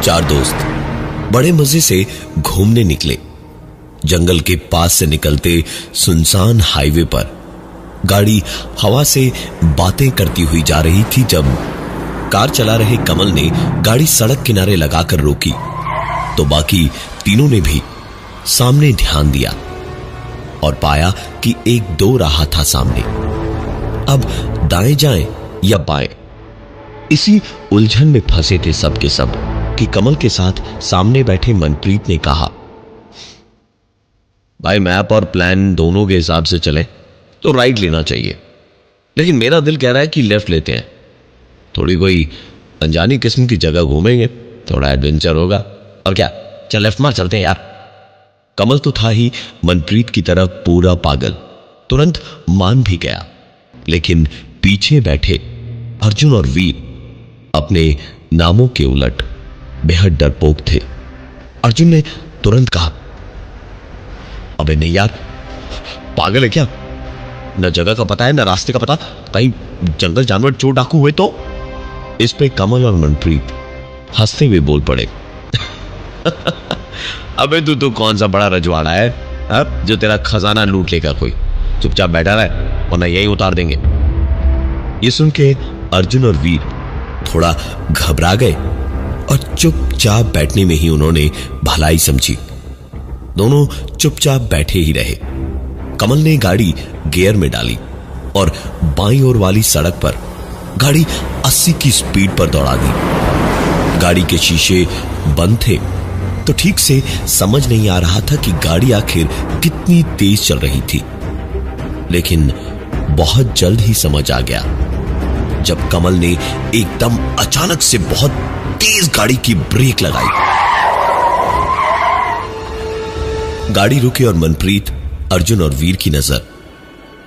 चार दोस्त बड़े मजे से घूमने निकले। जंगल के पास से निकलते सुनसान हाईवे पर गाड़ी हवा से बातें करती हुई जा रही थी जब कार चला रहे कमल ने गाड़ी सड़क किनारे लगाकर रोकी तो बाकी तीनों ने भी सामने ध्यान दिया और पाया कि एक दो राह था सामने। अब दाएं जाएं या बाएं, इसी उलझन में फंसे थे सब के सब कि कमल के साथ सामने बैठे मनप्रीत ने कहा, भाई मैप और प्लान दोनों के हिसाब से चले तो राइट लेना चाहिए, लेकिन मेरा दिल कह रहा है कि लेफ्ट लेते हैं। थोड़ी कोई अनजानी किस्म की जगह घूमेंगे, थोड़ा एडवेंचर होगा। और क्या, चल लेफ्ट मार चलते हैं यार। कमल तो था ही मनप्रीत की तरफ पूरा पागल, तुरंत मान भी गया। लेकिन पीछे बैठे अर्जुन और वीर अपने नामों के उलट बेहद डरपोक थे। अर्जुन ने तुरंत कहा, अबे नहीं यार, पागल है क्या? न जगह का पता है न रास्ते का पता, कहीं जंगल जानवर चोर डाकू हुए तो? इस पे कमल और मनप्रीत हंसते हुए बोल पड़े, अबे तू कौन सा बड़ा रजवाड़ा है अब जो तेरा खजाना लूट लेगा कोई? चुपचाप बैठा रहे वरना यही उतार देंगे। ये सुन के अर्जुन और वीर थोड़ा घबरा गए और चुपचाप बैठने में ही उन्होंने भलाई समझी। दोनों चुपचाप बैठे ही रहे। कमल ने गाड़ी गियर में डाली और बाईं ओर वाली सड़क पर गाड़ी 80 की स्पीड पर दौड़ा दी। गाड़ी के शीशे बंद थे तो ठीक से समझ नहीं आ रहा था कि गाड़ी आखिर कितनी तेज चल रही थी, लेकिन बहुत जल्द ही समझ आ गया जब कमल ने एकदम अचानक से बहुत तेज गाड़ी की ब्रेक लगाई। गाड़ी रुकी और मनप्रीत, अर्जुन और वीर की नजर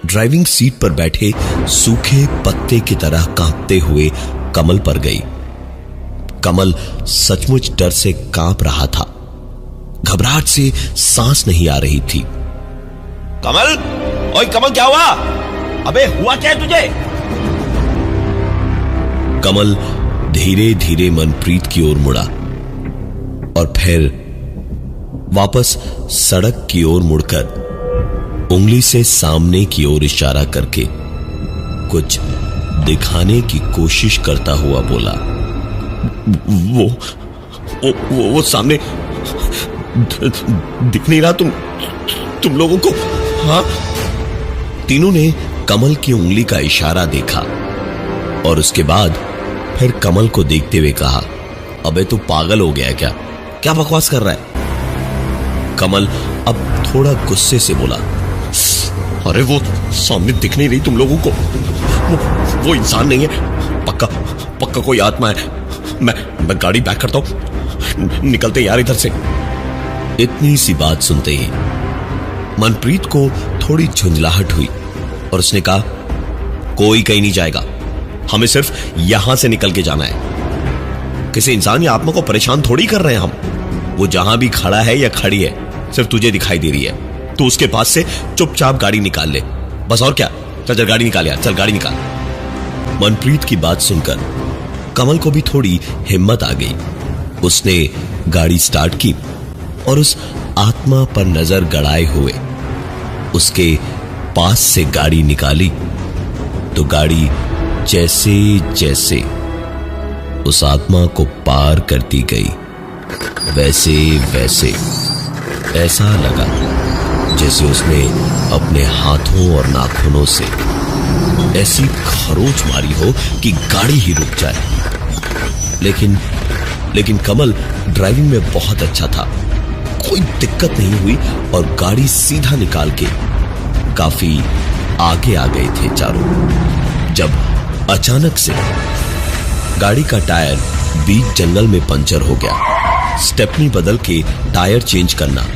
ड्राइविंग सीट पर बैठे सूखे पत्ते की तरह कांपते हुए कमल पर गई। कमल सचमुच डर से कांप रहा था, घबराहट से सांस नहीं आ रही थी। कमल, ओए कमल, क्या हुआ? अबे हुआ क्या है तुझे? कमल धीरे धीरे मनप्रीत की ओर मुड़ा और फिर वापस सड़क की ओर मुड़कर उंगली से सामने की ओर इशारा करके कुछ दिखाने की कोशिश करता हुआ बोला, वो सामने दिख नहीं रहा तुम लोगों को? हाँ। तीनों ने कमल की उंगली का इशारा देखा और उसके बाद फिर कमल को देखते हुए कहा, अबे तू पागल हो गया क्या? क्या बकवास कर रहा है? कमल अब थोड़ा गुस्से से बोला, अरे वो सामने दिख नहीं रही तुम लोगों को? वो इंसान नहीं है, पक्का कोई आत्मा है। मैं गाड़ी बैक करता हूं, निकलते यार इधर से। इतनी सी बात सुनते ही मनप्रीत को थोड़ी झुंझलाहट हुई और उसने कहा, कोई कहीं नहीं जाएगा, हमें सिर्फ यहां से निकल के जाना है। किसी इंसान या आत्मा को परेशान थोड़ी कर रहे हैं हम। वो जहां भी खड़ा है या खड़ी है सिर्फ तुझे दिखाई दे रही है, तो उसके पास से चुपचाप गाड़ी निकाल ले, बस। और क्या, चल गाड़ी निकाल यार, चल गाड़ी निकाल। मनप्रीत की बात सुनकर कमल को भी थोड़ी हिम्मत आ गई। उसने गाड़ी स्टार्ट की और उस आत्मा पर नजर गड़ाए हुए उसके पास से गाड़ी निकाली तो गाड़ी जैसे जैसे उस आत्मा को पार करती गई वैसे वैसे ऐसा लगा जैसे उसने अपने हाथों और नाखूनों से ऐसी खरोंच मारी हो कि गाड़ी ही रुक जाए। लेकिन कमल ड्राइविंग में बहुत अच्छा था, कोई दिक्कत नहीं हुई और गाड़ी सीधा निकाल के काफी आगे आ गए थे चारों। जब अचानक से गाड़ी का टायर बीच जंगल में पंचर हो गया। स्टेपनी बदल के टायर चेंज करना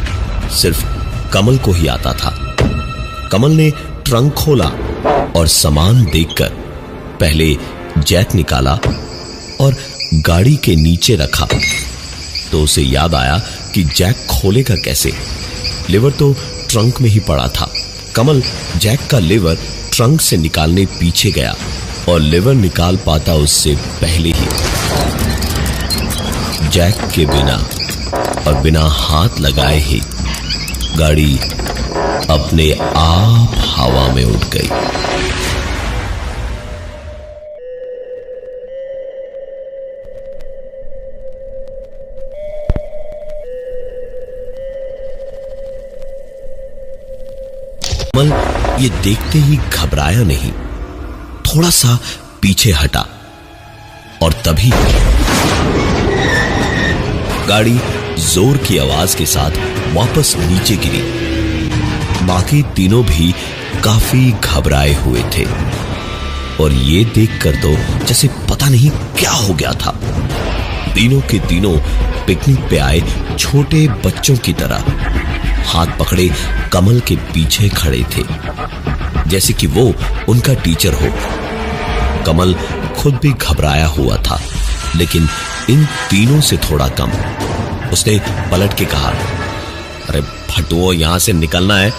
सिर्फ कमल को ही आता था। कमल ने ट्रंक खोला और सामान देखकर पहले जैक निकाला और गाड़ी के नीचे रखा तो उसे याद आया कि जैक खोलेगा कैसे। लीवर तो ट्रंक में ही पड़ा था। कमल जैक का लीवर ट्रंक से निकालने पीछे गया और लीवर निकाल पाता उससे पहले ही जैक के बिना और बिना हाथ लगाए ही गाड़ी अपने आप हवा में उड़ गई। कमल ये देखते ही घबराया नहीं, थोड़ा सा पीछे हटा और तभी गाड़ी जोर की आवाज के साथ वापस नीचे गिरी। बाकी तीनों भी काफी घबराए हुए थे और ये देखकर तो जैसे पता नहीं क्या हो गया था। तीनों के तीनों पिकनिक पे आए छोटे बच्चों की तरह हाथ पकड़े कमल के पीछे खड़े थे, जैसे कि वो उनका टीचर हो। कमल खुद भी घबराया हुआ था, लेकिन इन तीनों से थोड़ा कम। उसने पलट के कहा, अरे फटुओ, यहां से निकलना है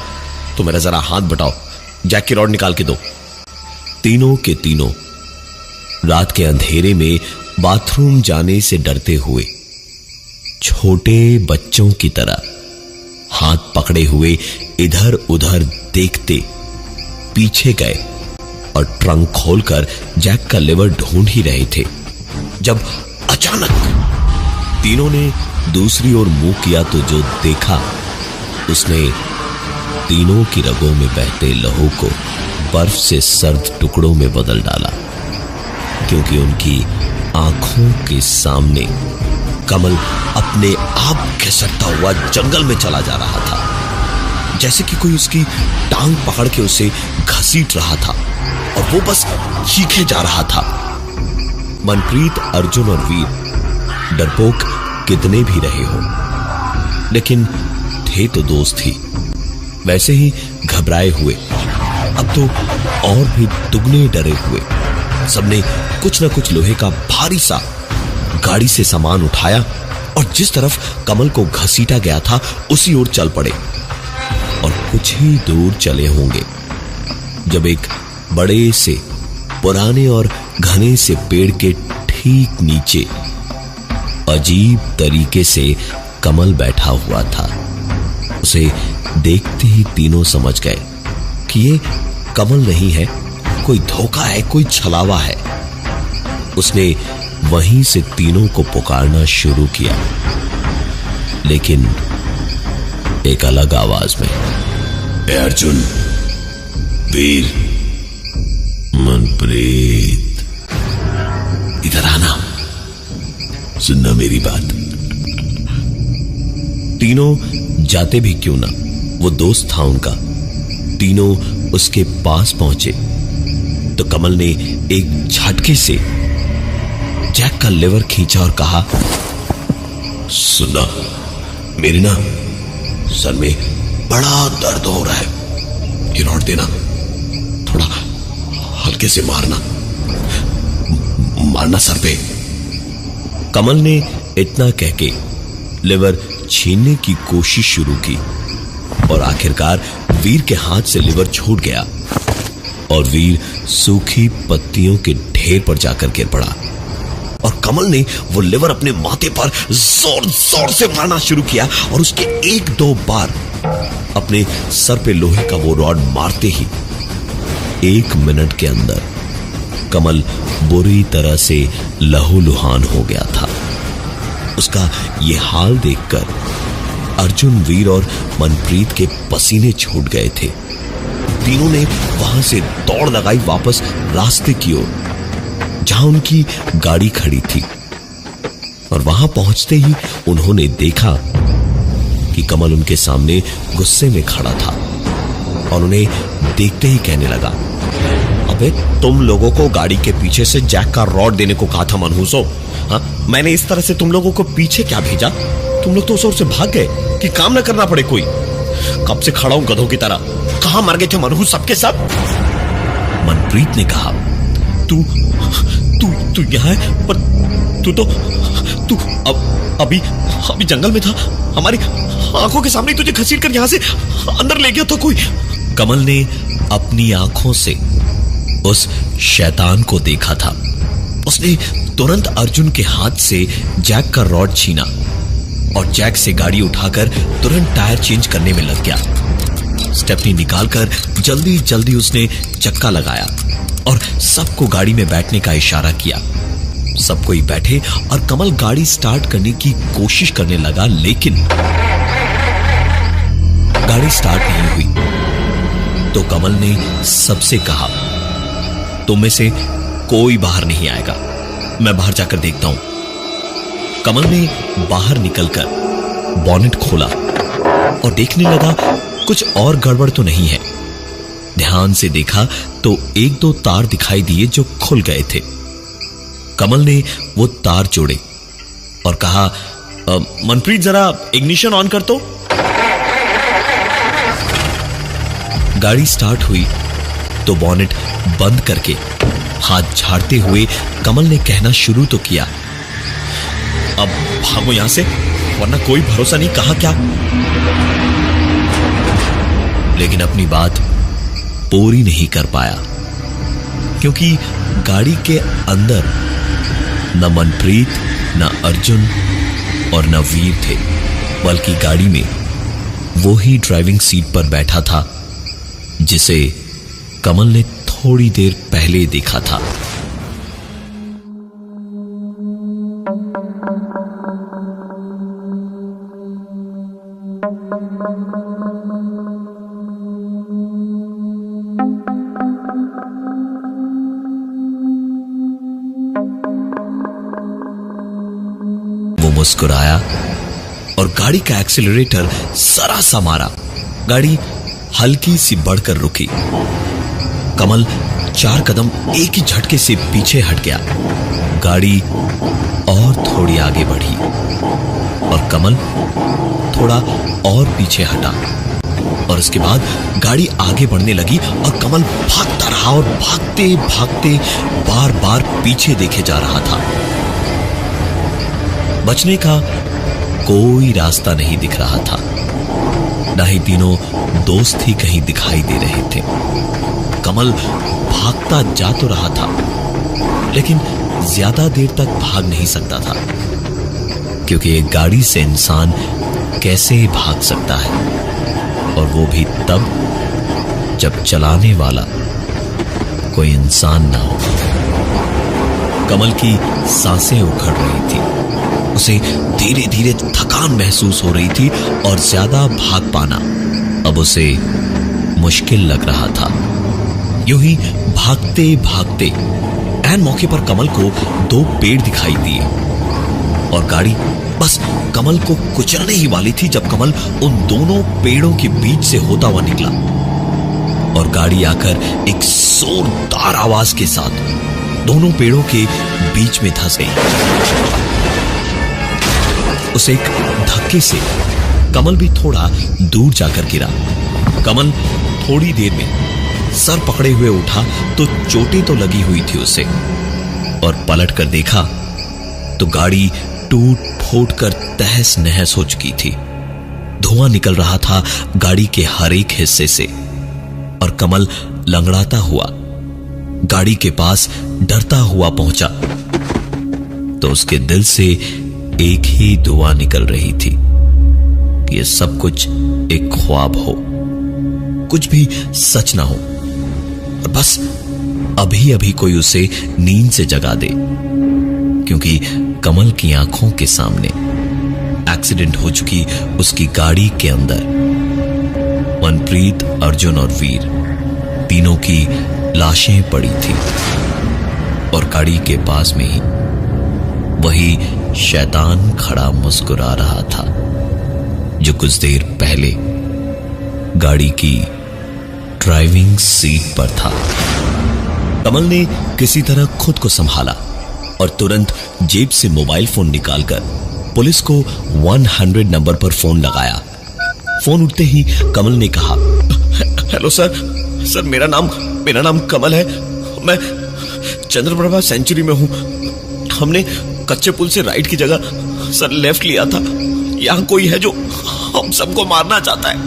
तो मेरा जरा हाथ बटाओ, जैक की रॉड निकाल के दो। तीनों के तीनों रात के अंधेरे में बाथरूम जाने से डरते हुए छोटे बच्चों की तरह हाथ पकड़े हुए इधर उधर देखते पीछे गए और ट्रंक खोलकर जैक का लिवर ढूंढ ही रहे थे, जब अचानक तीनों ने दूसरी ओर मुंह किया तो जो देखा उसने तीनों की रगों में बहते लहू को बर्फ से सर्द टुकड़ों में बदल डाला, क्योंकि उनकी आंखों के सामने कमल अपने आप खिसकता हुआ जंगल में चला जा रहा था, जैसे कि कोई उसकी टांग पकड़ के उसे घसीट रहा था और वो बस चीखे जा रहा था। मनप्रीत, अर्जुन और वीर डरपोक कितने भी रहे हो, लेकिन थे तो दोस्त ही। वैसे ही घबराए हुए, अब तो और भी दुगने डरे हुए, सबने कुछ न कुछ लोहे का भारी सा गाड़ी से सामान उठाया और जिस तरफ कमल को घसीटा गया था उसी ओर चल पड़े। और कुछ ही दूर चले होंगे जब एक बड़े से पुराने और घने से पेड़ के ठीक नीचे अजीब तरीके से कमल बैठा हुआ था। उसे देखते ही तीनों समझ गए कि ये कमल नहीं है, कोई धोखा है, कोई छलावा है। उसने वहीं से तीनों को पुकारना शुरू किया, लेकिन एक अलग आवाज में। अर्जुन, वीर, मनप्रीत, इधर आना, सुनना मेरी बात। तीनों जाते भी क्यों ना, वो दोस्त था उनका। तीनों उसके पास पहुंचे तो कमल ने एक झटके से जैक का लिवर खींचा और कहा, सुना, मेरे ना सर में बड़ा दर्द हो रहा है, ये रॉड देना, थोड़ा हल्के से मारना सर पे। कमल ने इतना कह के लिवर छीनने की कोशिश शुरू की और आखिरकार वीर के हाथ से लिवर छूट गया और वीर सूखी पत्तियों के ढेर पर जाकर गिर पड़ा। और कमल ने वो लिवर अपने माथे पर जोर जोर से मारना शुरू किया और उसके एक दो बार अपने सर पे लोहे का वो रॉड मारते ही 1 मिनट के अंदर कमल बुरी तरह से लहूलुहान हो गया था। उसका ये हाल देखकर अर्जुन, वीर और मनप्रीत के पसीने छूट गए थे। तीनों ने वहां से दौड़ लगाई वापस रास्ते की ओर, जहां उनकी गाड़ी खड़ी थी। और वहां पहुंचते ही उन्होंने देखा कि कमल उनके सामने गुस्से में खड़ा था और उन्हें देखते ही कहने लगा, अबे तुम लोगों को गाड़ी के पीछे से जैक का रॉड देने को कहा था मनहूसो। हाँ, मैंने इस तरह से तुम लोगों को पीछे क्या भेजा? तुम लोग तो उस ओर से भाग गए कि काम ना करना पड़े कोई। कब से खड़ा हूं गधों की तरह, कहां मर गए थे मनहूस सबके सब? मनप्रीत ने कहा, तू तू यहां है, पर तू अभी जंगल में था, हमारी आंखों के सामने तुझे घसीट कर यहां से अंदर ले गया था कोई। कमल ने अपनी आंखों से उस शैतान को देखा था। उसने तुरंत अर्जुन के हाथ से जैक का रॉड छीना और जैक से गाड़ी उठाकर तुरंत टायर चेंज करने में लग गया। स्टेपनी निकालकर जल्दी जल्दी उसने चक्का लगाया और सबको गाड़ी में बैठने का इशारा किया। सब कोई बैठे और कमल गाड़ी स्टार्ट करने की कोशिश करने लगा, लेकिन गाड़ी स्टार्ट नहीं हुई। तो कमल ने सबसे कहा, तुम में से कोई बाहर नहीं आएगा, मैं बाहर जाकर देखता हूं। कमल ने बाहर निकलकर बॉनेट खोला और देखने लगा कुछ और गड़बड़ तो नहीं है। ध्यान से देखा तो एक दो तार दिखाई दिए जो खुल गए थे। कमल ने वो तार जोड़े और कहा, मनप्रीत जरा इग्निशन ऑन कर तो। गाड़ी स्टार्ट हुई तो बॉनेट बंद करके हाथ झाड़ते हुए कमल ने कहना शुरू तो किया, अब भागो यहां से, वरना कोई भरोसा नहीं कहा क्या। लेकिन अपनी बात पूरी नहीं कर पाया, क्योंकि गाड़ी के अंदर न मनप्रीत, न अर्जुन और न वीर थे, बल्कि गाड़ी में वो ही ड्राइविंग सीट पर बैठा था जिसे कमल ने थोड़ी देर पहले देखा था। वो मुस्कुराया और गाड़ी का एक्सीलरेटर जरा सा मारा। गाड़ी हल्की सी बढ़कर रुकी। कमल 4 कदम एक ही झटके से पीछे हट गया। गाड़ी और थोड़ी आगे बढ़ी और कमल थोड़ा और पीछे हटा, और उसके बाद गाड़ी आगे बढ़ने लगी और कमल भागता रहा और भागते भागते बार बार पीछे देखे जा रहा था। बचने का कोई रास्ता नहीं दिख रहा था, ना ही तीनों दोस्त ही कहीं दिखाई दे रहे थे। कमल भागता जा तो रहा था, लेकिन ज्यादा देर तक भाग नहीं सकता था, क्योंकि एक गाड़ी से इंसान कैसे भाग सकता है, और वो भी तब जब चलाने वाला कोई इंसान ना हो। कमल की सांसें उखड़ रही थी, उसे धीरे धीरे थकान महसूस हो रही थी और ज्यादा भाग पाना अब उसे मुश्किल लग रहा था। यूं ही भागते भागते ऐन मौके पर कमल को 2 पेड़ दिखाई दिए और गाड़ी बस कमल को कुचलने ही वाली थी जब कमल उन दोनों पेड़ों के बीच से होता हुआ निकला और गाड़ी आकर एक जोरदार आवाज के साथ दोनों पेड़ों के बीच में धंस गई। उसे एक धक्के से कमल भी थोड़ा दूर जाकर गिरा। कमल थोड़ी देर में सर पकड़े हुए उठा तो चोटें तो लगी हुई थी उसे, और पलट कर देखा तो गाड़ी टूट फूट कर तहस नहस हो चुकी थी। धुआं निकल रहा था गाड़ी के हर एक हिस्से से, और कमल लंगड़ाता हुआ गाड़ी के पास डरता हुआ पहुंचा तो उसके दिल से एक ही दुआ निकल रही थी, ये सब कुछ एक ख्वाब हो, कुछ भी सच ना हो, और बस अभी अभी कोई उसे नींद से जगा दे, क्योंकि कमल की आंखों के सामने एक्सीडेंट हो चुकी उसकी गाड़ी के अंदर मनप्रीत, अर्जुन और वीर तीनों की लाशें पड़ी थी, और गाड़ी के पास में ही वही शैतान खड़ा मुस्कुरा रहा था जो कुछ देर पहले गाड़ी की ड्राइविंग सीट पर था। कमल ने किसी तरह खुद को संभाला और तुरंत जेब से मोबाइल फोन निकालकर पुलिस को 100 नंबर पर फोन लगाया। फोन उठते ही कमल ने कहा, हेलो सर, मेरा नाम कमल है, मैं चंद्रप्रभा सेंचुरी में हूं। हमने कच्चे पुल से राइट की जगह सर लेफ्ट लिया था। यहाँ कोई है जो हम सबको मारना चाहता है।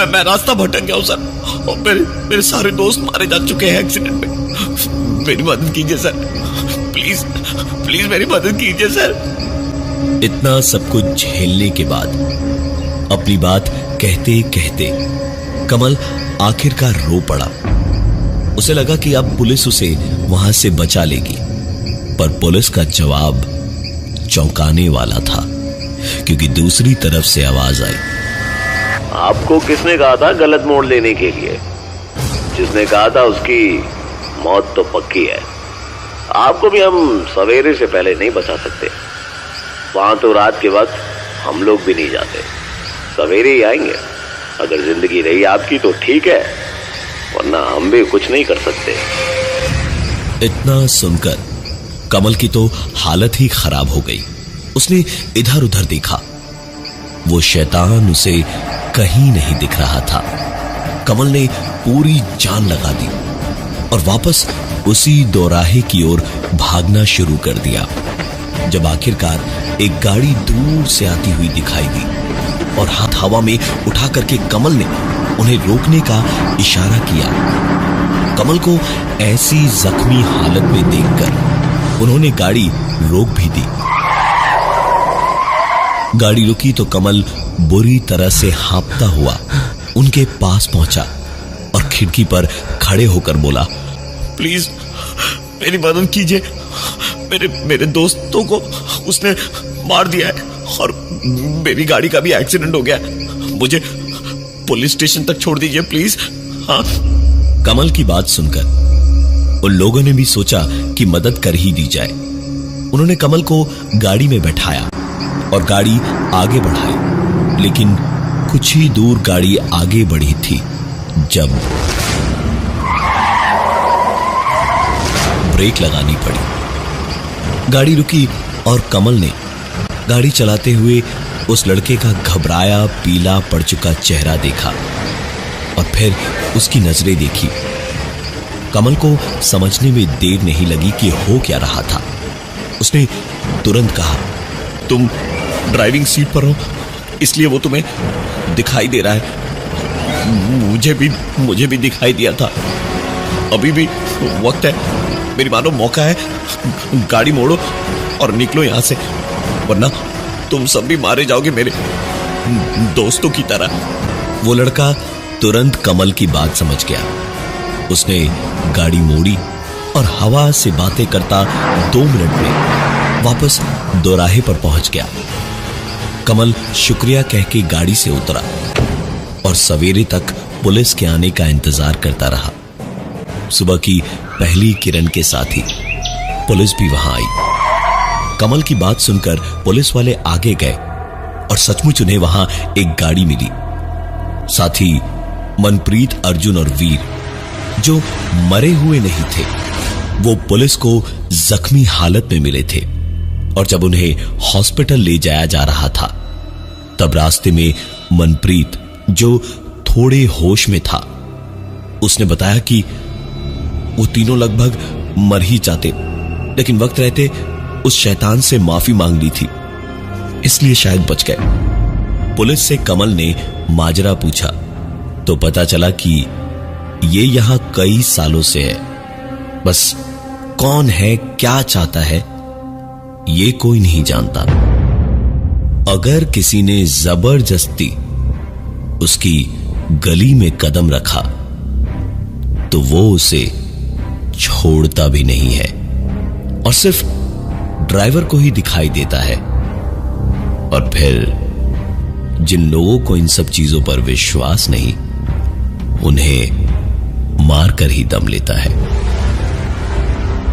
मैं रास्ता भटक गया हूँ सर, और मेरे सारे दोस्त मारे जा चुके हैं एक्सीडेंट में। मेरी मदद कीजिए सर, प्लीज प्लीज मेरी मदद कीजिए सर। इतना सब कुछ झेलने के बाद अपनी बात कहते कहते कमल आखिरकार रो पड़ा। उसे लगा कि अब पुलिस उसे वहां से बचा लेगी, पर पुलिस का जवाब चौंकाने वाला था, क्योंकि दूसरी तरफ से आवाज आई। आपको किसने कहा था गलत मोड़ लेने के लिए? जिसने कहा था उसकी मौत तो पक्की है। आपको भी हम सवेरे से पहले नहीं बचा सकते। वहां तो रात के वक्त हम लोग भी नहीं जाते, सवेरे ही आएंगे। अगर जिंदगी रही आपकी तो ठीक है, वरना हम भी कुछ नहीं कर सकते। इतना सुनकर कमल की तो हालत ही खराब हो गई। उसने इधर उधर देखा, वो शैतान उसे कहीं नहीं दिख रहा था। कमल ने पूरी जान लगा दी और वापस उसी दोराहे की ओर भागना शुरू कर दिया। जब आखिरकार एक गाड़ी दूर से आती हुई दिखाई दी और हाथ हवा में उठा करके कमल ने उन्हें रोकने का इशारा किया। कमल को ऐसी जख्मी हालत में देखकर उन्होंने गाड़ी रोक भी दी। गाड़ी रुकी तो कमल बुरी तरह से हांफता हुआ उनके पास पहुंचा और खिड़की पर खड़े होकर बोला, प्लीज मेरी मदद कीजिए। मेरे दोस्तों को उसने मार दिया है और मेरी गाड़ी का भी एक्सीडेंट हो गया। मुझे पुलिस स्टेशन तक छोड़ दीजिए प्लीज। हाँ। कमल की बात सुनकर उन लोगों ने भी सोचा कि मदद कर ही दी जाए। उन्होंने कमल को गाड़ी में बैठाया और गाड़ी आगे बढ़ाई, लेकिन कुछ ही दूर गाड़ी आगे बढ़ी थी जब ब्रेक लगानी पड़ी। गाड़ी रुकी और कमल ने गाड़ी चलाते हुए उस लड़के का घबराया पीला पड़ चुका चेहरा देखा और फिर उसकी नजरें देखी। कमल को समझने में देर नहीं लगी कि हो क्या रहा था। उसने तुरंत कहा, तुम ड्राइविंग सीट पर हो इसलिए वो तुम्हें दिखाई दे रहा है। मुझे भी दिखाई दिया था। अभी भी वक्त है, मेरी मानो मौका है। गाड़ी मोड़ो और निकलो यहां से, वरना तुम सब भी मारे जाओगे मेरे दोस्तों की तरह। वो लड़का तुरंत कमल की बात समझ गया। उसने गाड़ी मोड़ी और हवा से बातें करता 2 मिनट में वापस दोराहे पर पहुंच गया। कमल शुक्रिया कह के गाड़ी से उतरा और सवेरे तक पुलिस के आने का इंतजार करता रहा। सुबह की पहली किरण के साथ ही पुलिस भी वहां आई। कमल की बात सुनकर पुलिस वाले आगे गए और सचमुच उन्हें वहां एक गाड़ी मिली। साथ ही मनप्रीत, अर्जुन और वीर, जो मरे हुए नहीं थे, वो पुलिस को जख्मी हालत में मिले थे। और जब उन्हें हॉस्पिटल ले जाया जा रहा था, तब रास्ते में मनप्रीत, जो थोड़े होश में था, उसने बताया कि वो तीनों लगभग मर ही जाते, लेकिन वक्त रहते उस शैतान से माफी मांग ली थी, इसलिए शायद बच गए। पुलिस से कमल ने माजरा पूछा तो पता चला कि ये यहां कई सालों से है, बस कौन है, क्या चाहता है, ये कोई नहीं जानता। अगर किसी ने जबरदस्ती उसकी गली में कदम रखा तो वो उसे छोड़ता भी नहीं है और सिर्फ ड्राइवर को ही दिखाई देता है। और फिर जिन लोगों को इन सब चीजों पर विश्वास नहीं, उन्हें मारकर ही दम लेता है।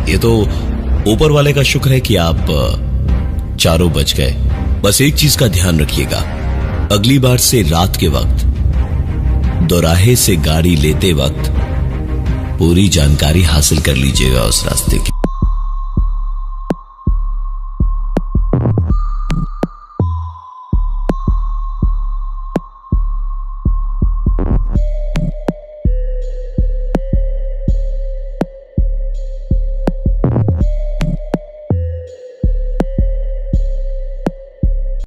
ये तो ऊपर वाले का शुक्र है कि आप चारों बच गए। बस एक चीज का ध्यान रखिएगा, अगली बार से रात के वक्त दोराहे से गाड़ी लेते वक्त पूरी जानकारी हासिल कर लीजिएगा उस रास्ते की।